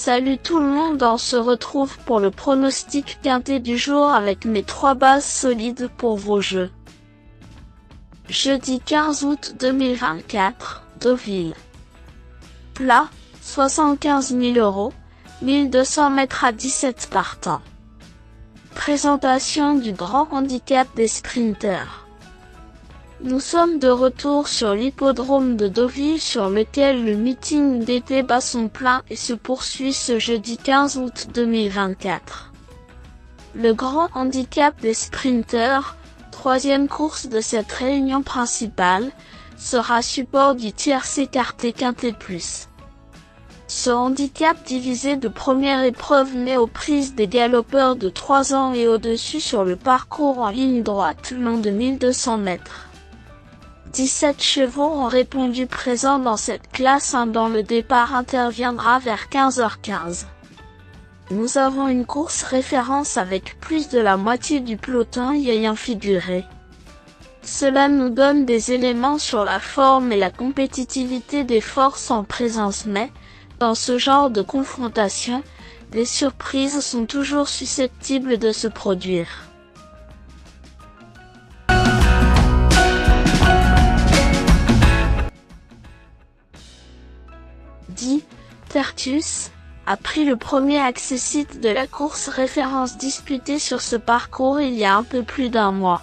Salut tout le monde, on se retrouve pour le pronostic quintet du jour avec mes 3 bases solides pour vos jeux. Jeudi 15 août 2024, Deauville. Plat, 75 000 €, 1200 mètres à 17 partants. Présentation du grand handicap des sprinteurs. Nous sommes de retour sur l'hippodrome de Deauville sur lequel le meeting d'été bat son plein et se poursuit ce jeudi 15 août 2024. Le grand handicap des sprinteurs, troisième course de cette réunion principale, sera support du tiercé écarté Quintet Plus. Ce handicap divisé de première épreuve met aux prises des galopeurs de 3 ans et au-dessus sur le parcours en ligne droite long de 1200 mètres. 17 chevaux ont répondu présents dans cette classe 1 dont le départ interviendra vers 15h15. Nous avons une course référence avec plus de la moitié du peloton y ayant figuré. Cela nous donne des éléments sur la forme et la compétitivité des forces en présence mais, dans ce genre de confrontation, des surprises sont toujours susceptibles de se produire. Tertius a pris le premier accessite de la course référence disputée sur ce parcours il y a un peu plus d'un mois.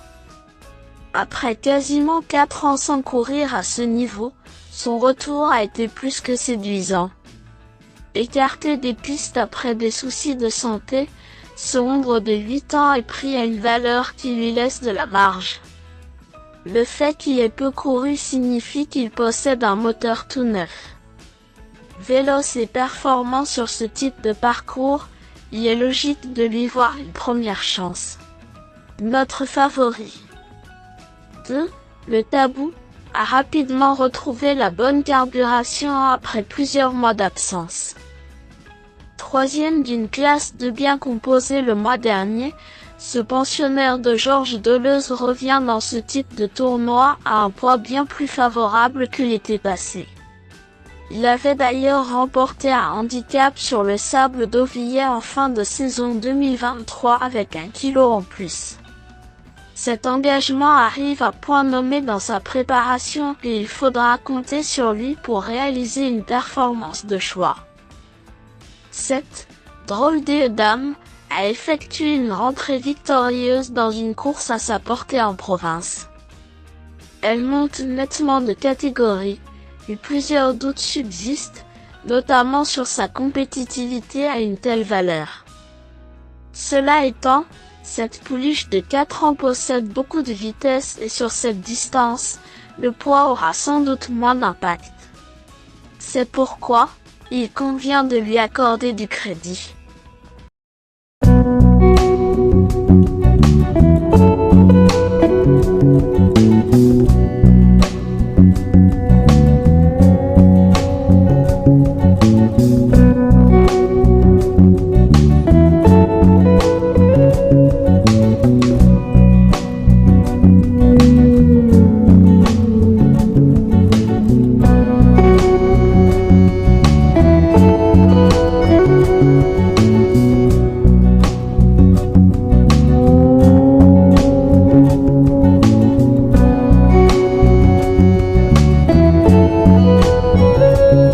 Après quasiment 4 ans sans courir à ce niveau, son retour a été plus que séduisant. Écarté des pistes après des soucis de santé, ce ombre de 8 ans est pris à une valeur qui lui laisse de la marge. Le fait qu'il ait peu couru signifie qu'il possède un moteur tout neuf. Véloce et performant sur ce type de parcours, il est logique de lui voir une première chance. Notre favori. 2. Le Tabou a rapidement retrouvé la bonne carburation après plusieurs mois d'absence. Troisième d'une classe de bien composée le mois dernier, ce pensionnaire de Georges Deleuze revient dans ce type de tournoi à un poids bien plus favorable que l'été passé. Il avait d'ailleurs remporté un handicap sur le sable deauvillais en fin de saison 2023 avec 1 kilo en plus. Cet engagement arrive à point nommé dans sa préparation et il faudra compter sur lui pour réaliser une performance de choix. 7. Drôle des dames a effectué une rentrée victorieuse dans une course à sa portée en province. Elle monte nettement de catégorie. Et plusieurs doutes subsistent, notamment sur sa compétitivité à une telle valeur. Cela étant, cette pouliche de 4 ans possède beaucoup de vitesse et sur cette distance, le poids aura sans doute moins d'impact. C'est pourquoi, il convient de lui accorder du crédit.